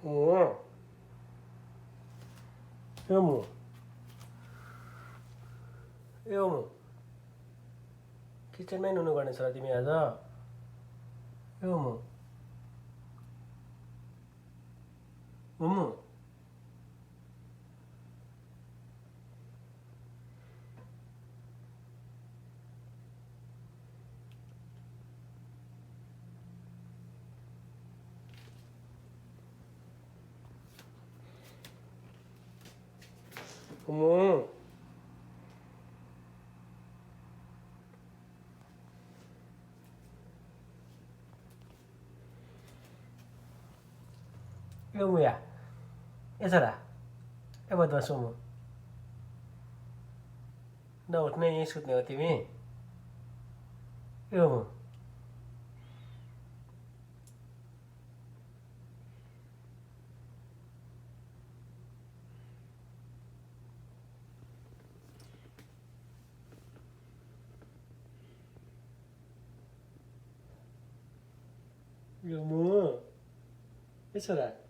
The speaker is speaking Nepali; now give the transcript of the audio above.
어, 여무, यमु किचनमै नुनु गर्ने छ र तिमी आज यमु मुमु मुमु यमुया यसरा ए बदमास मुमु नउठ्ने यहीँ सुत्ने हो तिमी यमु यमु यसरा